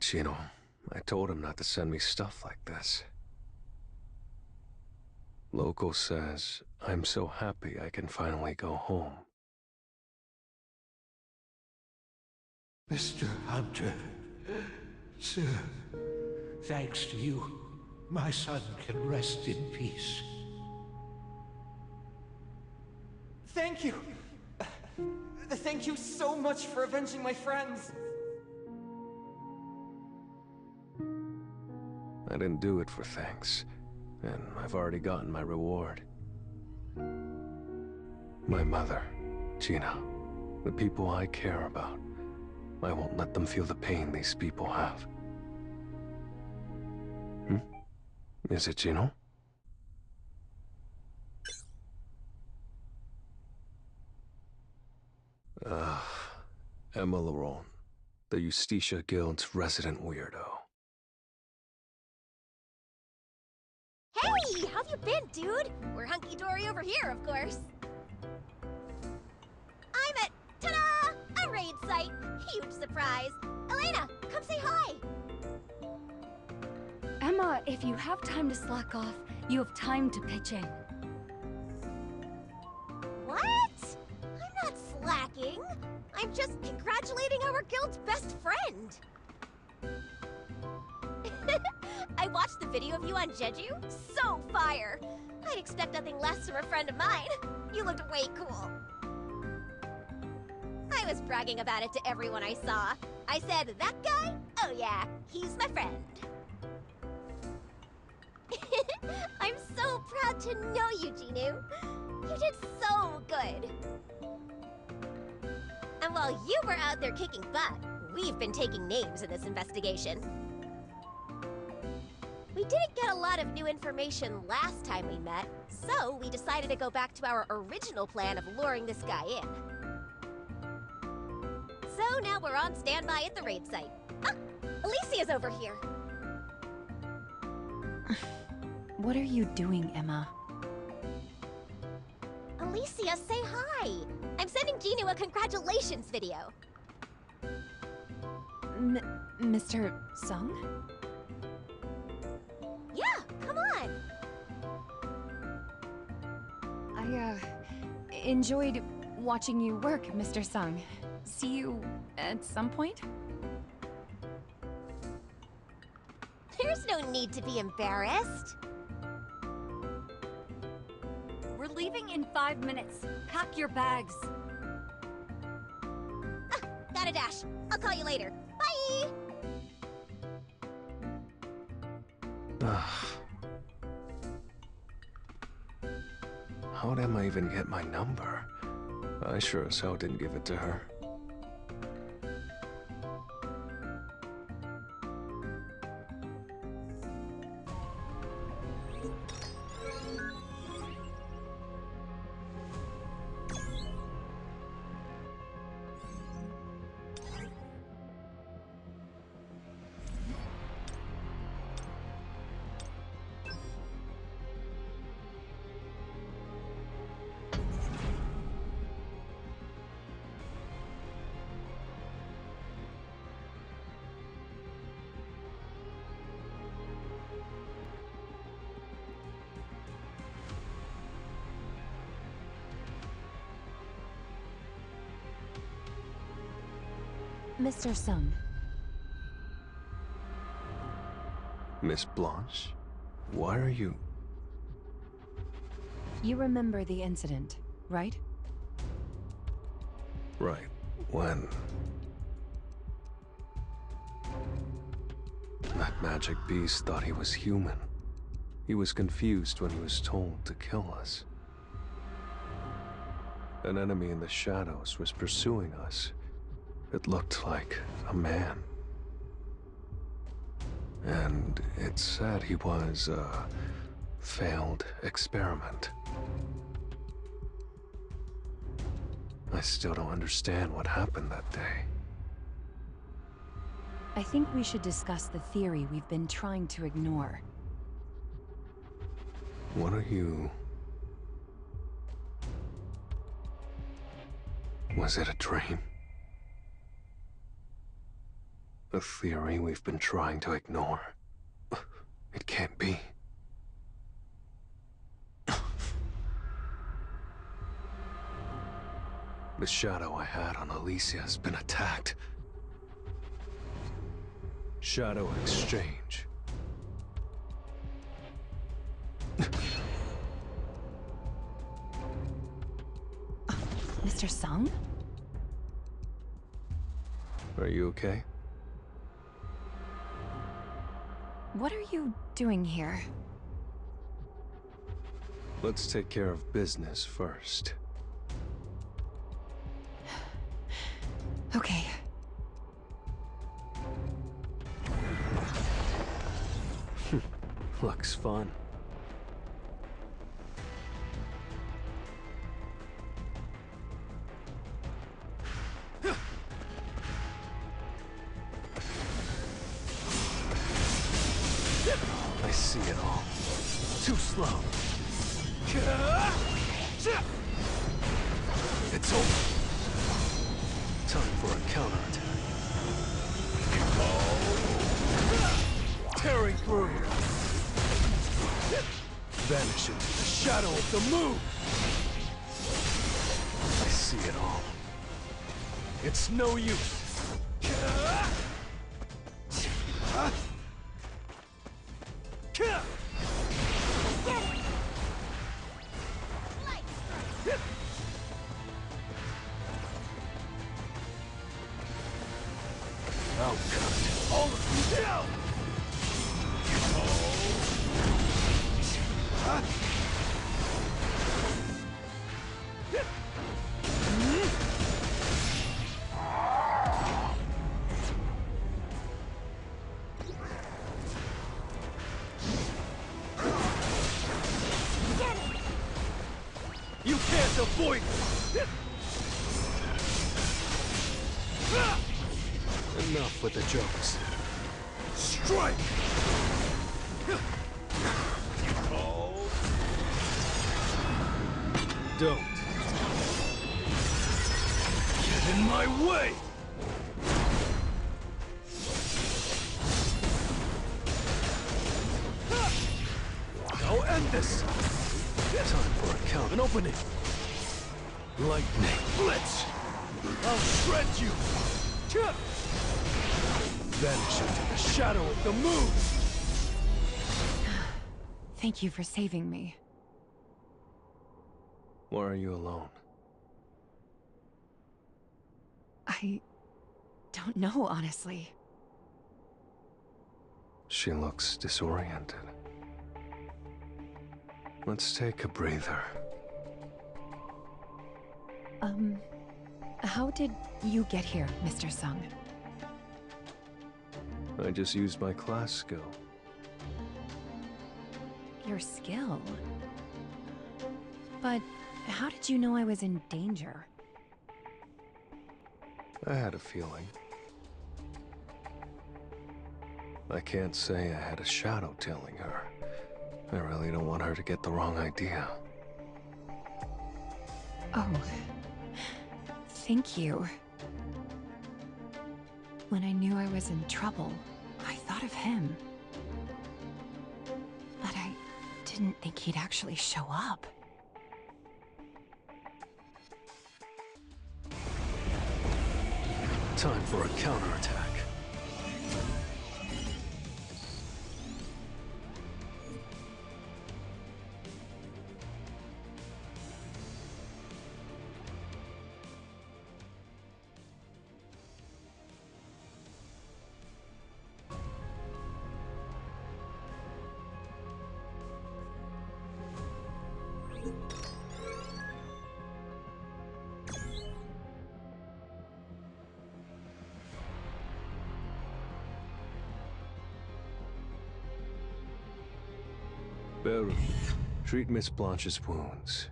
Chino, I told him not to send me stuff like this. Loco says, I'm so happy I can finally go home. Mr. Hunter, sir, thanks to you, my son can rest in peace. Thank you! Thank you so much for avenging my friends! I didn't do it for thanks, and I've already gotten my reward. My mother, Gina, the people I care about. I won't let them feel the pain these people have. Is it Gino? Emma Laurent, the Justitia Guild's resident weirdo. Hey, how've you been, dude? We're hunky-dory over here, of course. I'm at, ta-da, a raid site. Huge surprise. Elena, come say hi. Emma, if you have time to slack off, you have time to pitch in. What? I'm not slacking. I'm just congratulating our guild's best friend. I watched the video of you on Jeju. So fire! I'd expect nothing less from a friend of mine. You looked way cool. I was bragging about it to everyone I saw. I said, that guy? Oh yeah, he's my friend. I'm so proud to know you, Jinwoo. You did so good. And while you were out there kicking butt, we've been taking names in this investigation. We didn't get a lot of new information last time we met, so we decided to go back to our original plan of luring this guy in. So now we're on standby at the raid site. Ah, Alicia's over here. What are you doing, Emma? Alicia, say hi! I'm sending Jinwoo a congratulations video. Mr. Sung? Yeah, come on! I, enjoyed watching you work, Mr. Sung. See you at some point? There's no need to be embarrassed. We're leaving in 5 minutes. Pack your bags. Ah, gotta dash. I'll call you later. Bye! How'd Emma even get my number? I sure as hell didn't give it to her. Mr. Sung. Miss Blanche? Why are you... You remember the incident, right? Right. When? That magic beast thought he was human. He was confused when he was told to kill us. An enemy in the shadows was pursuing us. It looked like a man. And it said he was a failed experiment. I still don't understand what happened that day. I think we should discuss the theory we've been trying to ignore. What are you... Was it a dream? A theory we've been trying to ignore. It can't be. The shadow I had on Alicia has been attacked. Shadow exchange. Mr. Sung? Are you okay? What are you doing here? Let's take care of business first. Okay. Looks fun. I see it all. Too slow. It's over. Time for a counterattack. Tearing through. Vanish into the shadow of the moon. I see it all. It's no use. I'll cut all of you down! You can't avoid it! Enough with the jokes. Strike! Don't. Get in my way! Now end this! Time for a count. An opening! Lightning blitz! I'll shred you! Vanish into the shadow of the moon! Thank you for saving me. Why are you alone? I don't know, honestly. She looks disoriented. Let's take a breather. How did you get here, Mr. Sung? I just used my class skill. Your skill? But how did you know I was in danger? I had a feeling. I can't say I had a shadow telling her. I really don't want her to get the wrong idea. Oh. Thank you. When I knew I was in trouble, I thought of him. But I didn't think he'd actually show up. Time for a counterattack. Beru, treat Miss Blanche's wounds.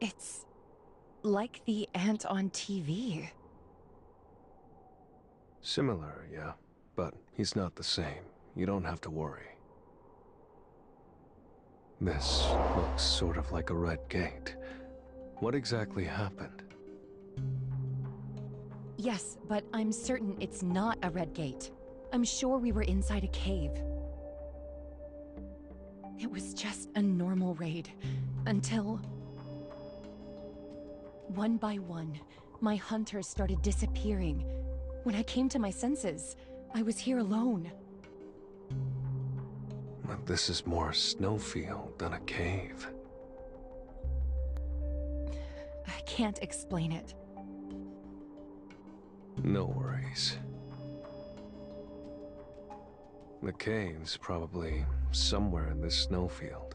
It's like the ant on TV. Similar, yeah, but he's not the same. You don't have to worry. This looks sort of like a red gate. What exactly happened? Yes, but I'm certain it's not a red gate. I'm sure we were inside a cave. It was just a normal raid, until... one by one, my hunters started disappearing. When I came to my senses, I was here alone. But this is more a snowfield than a cave. I can't explain it. No worries. The cave's probably somewhere in this snowfield.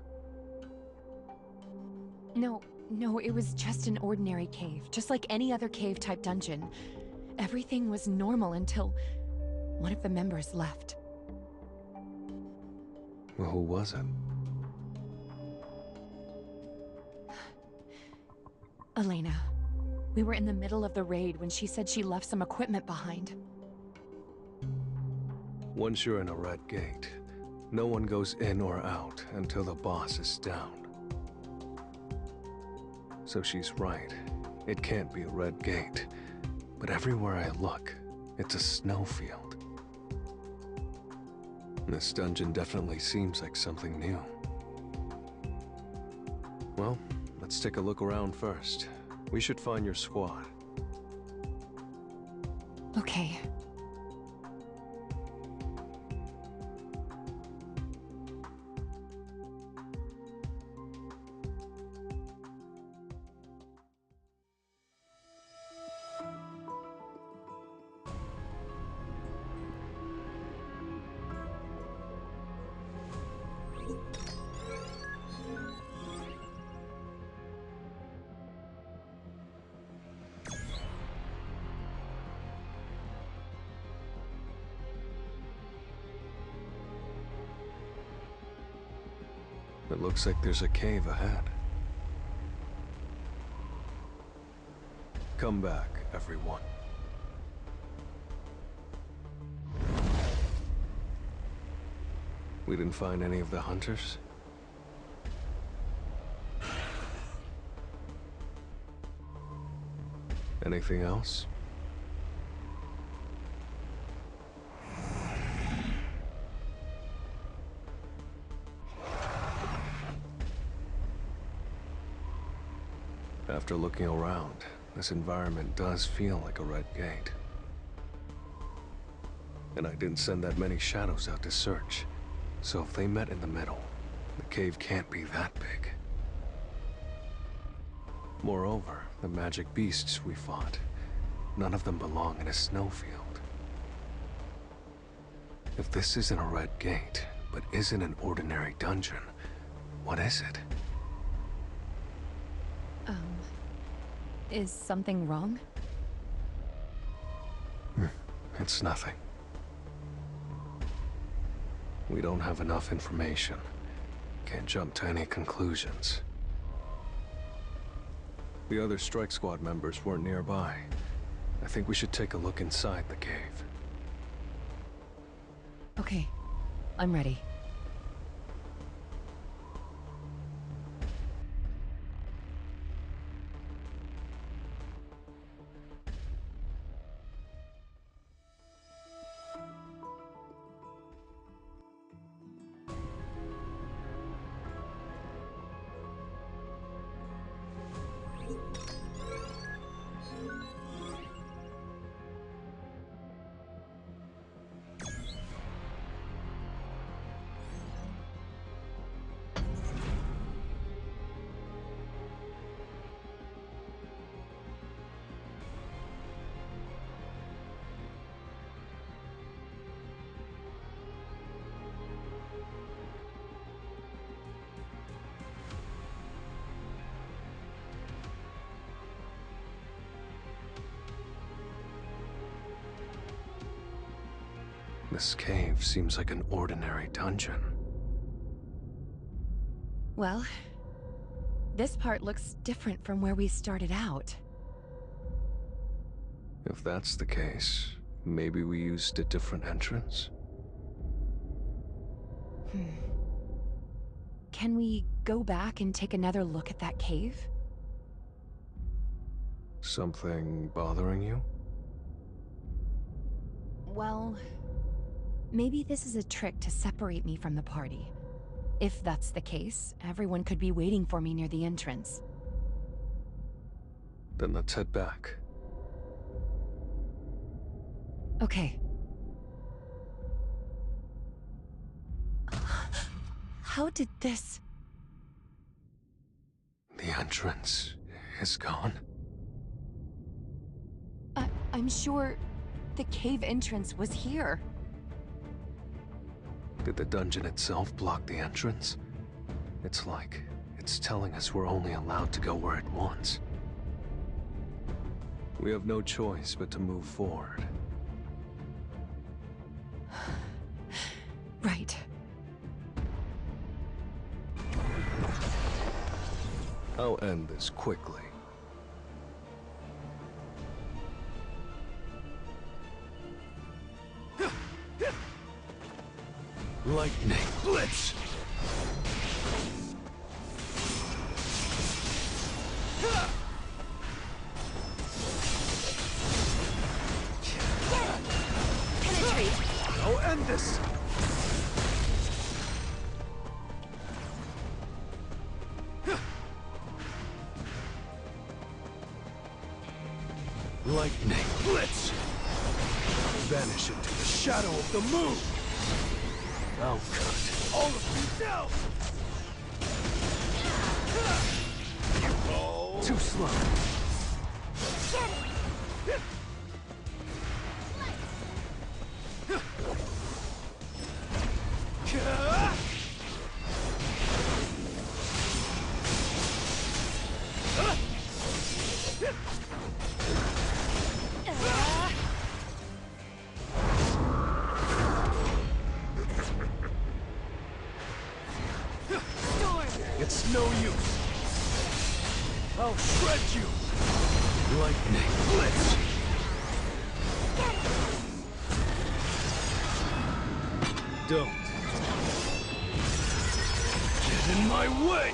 No, it was just an ordinary cave, just like any other cave-type dungeon. Everything was normal until one of the members left. Well, who was it? Elena. We were in the middle of the raid when she said she left some equipment behind. Once you're in a red gate, no one goes in or out until the boss is down. So she's right. It can't be a red gate. But everywhere I look, it's a snowfield. This dungeon definitely seems like something new. Well, let's take a look around first. We should find your squad. Okay. It looks like there's a cave ahead. Come back, everyone. We didn't find any of the hunters? Anything else? After looking around, this environment does feel like a red gate. And I didn't send that many shadows out to search. So if they met in the middle, the cave can't be that big. Moreover, the magic beasts we fought, none of them belong in a snowfield. If this isn't a red gate, but isn't an ordinary dungeon, what is it? Is something wrong? It's nothing. We don't have enough information. Can't jump to any conclusions. The other Strike Squad members weren't nearby. I think we should take a look inside the cave. Okay, I'm ready. This cave seems like an ordinary dungeon. Well, this part looks different from where we started out. If that's the case, maybe we used a different entrance? Can we go back and take another look at that cave? Something bothering you? Well, maybe this is a trick to separate me from the party. If that's the case, everyone could be waiting for me near the entrance. Then let's head back. Okay. How did this... The entrance is gone. I'm sure the cave entrance was here. Did the dungeon itself block the entrance? It's like it's telling us we're only allowed to go where it wants. We have no choice but to move forward. Right. I'll end this quickly. Lightning Blitz! Penetrate! I'll end this! Lightning Blitz! Vanish into the shadow of the moon! I'll cut all of you down! Too slow. It's no use. I'll shred you. Lightning Blitz. Don't get in my way.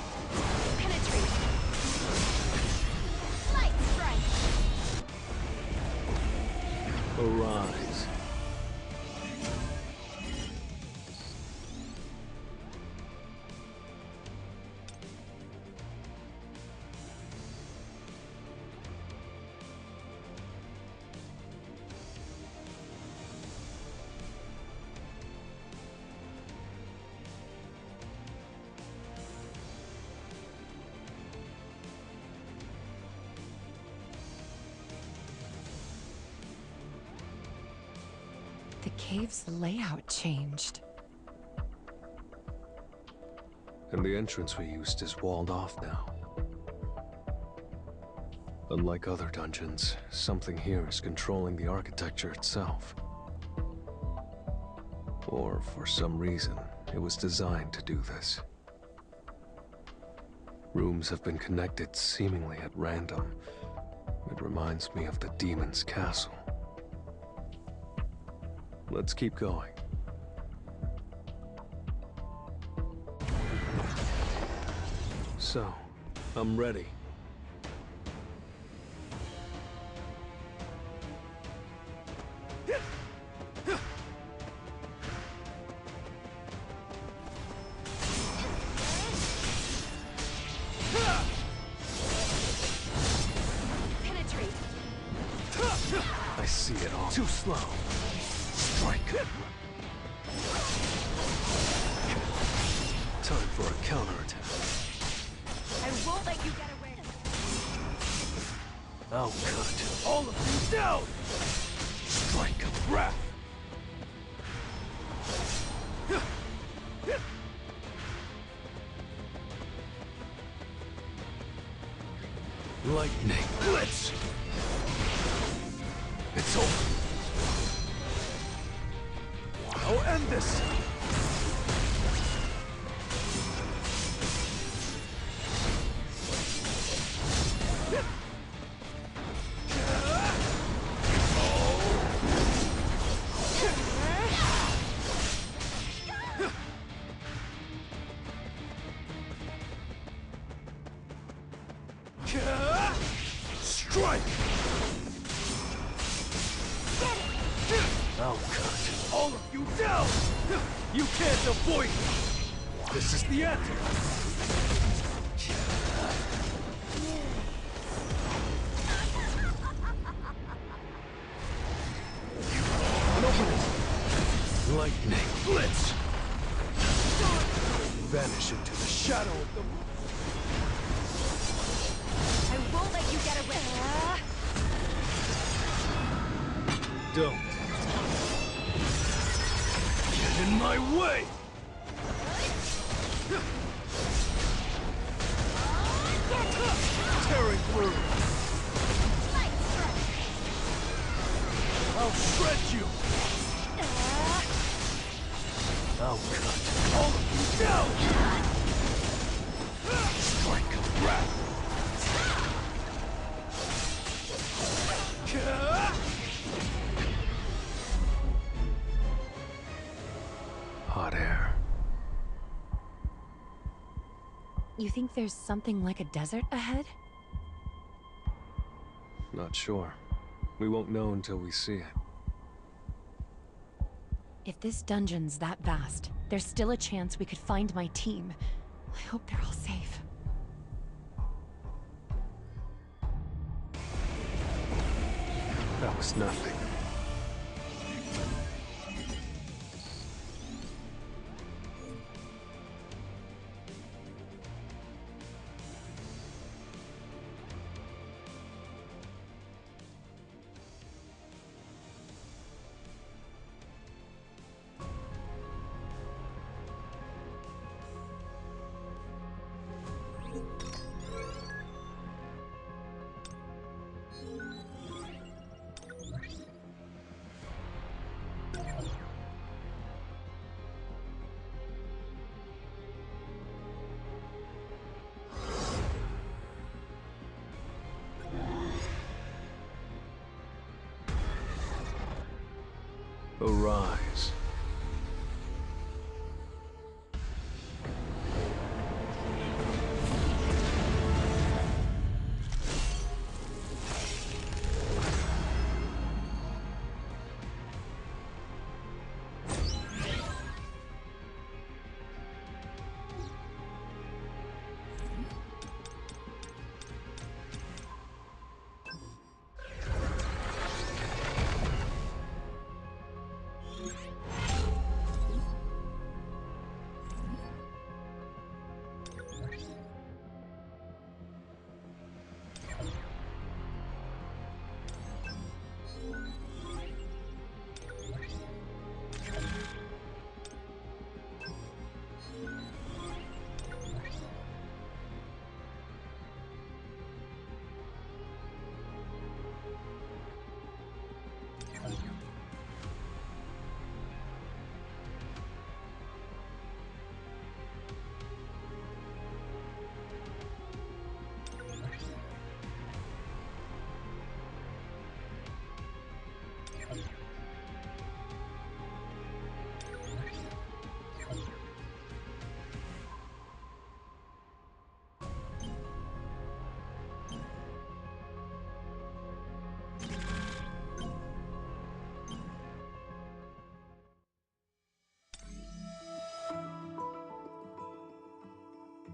Penetrate. Light strike. Arise. The cave's layout changed. And the entrance we used is walled off now. Unlike other dungeons, something here is controlling the architecture itself. Or, for some reason, it was designed to do this. Rooms have been connected seemingly at random. It reminds me of the demon's castle. Let's keep going. So, I'm ready. Penetrate. I see it all. Too slow. Strike. Time for a counterattack. I won't let you get away. I'll cut all of you down! Strike of wrath! Lightning Blitz! It's over! I'll end this! Strike! down! You can't avoid me! This is the end! Lightning blitz! Vanish into the shadow of the moon. I won't let you get away. Don't get in my way! Tearing through! I'll shred you! I'll cut all of you down! Strike of wrath! Hot air. You think there's something like a desert ahead? Not sure. We won't know until we see it. If this dungeon's that vast, there's still a chance we could find my team. I hope they're all safe. That was nothing. Arise.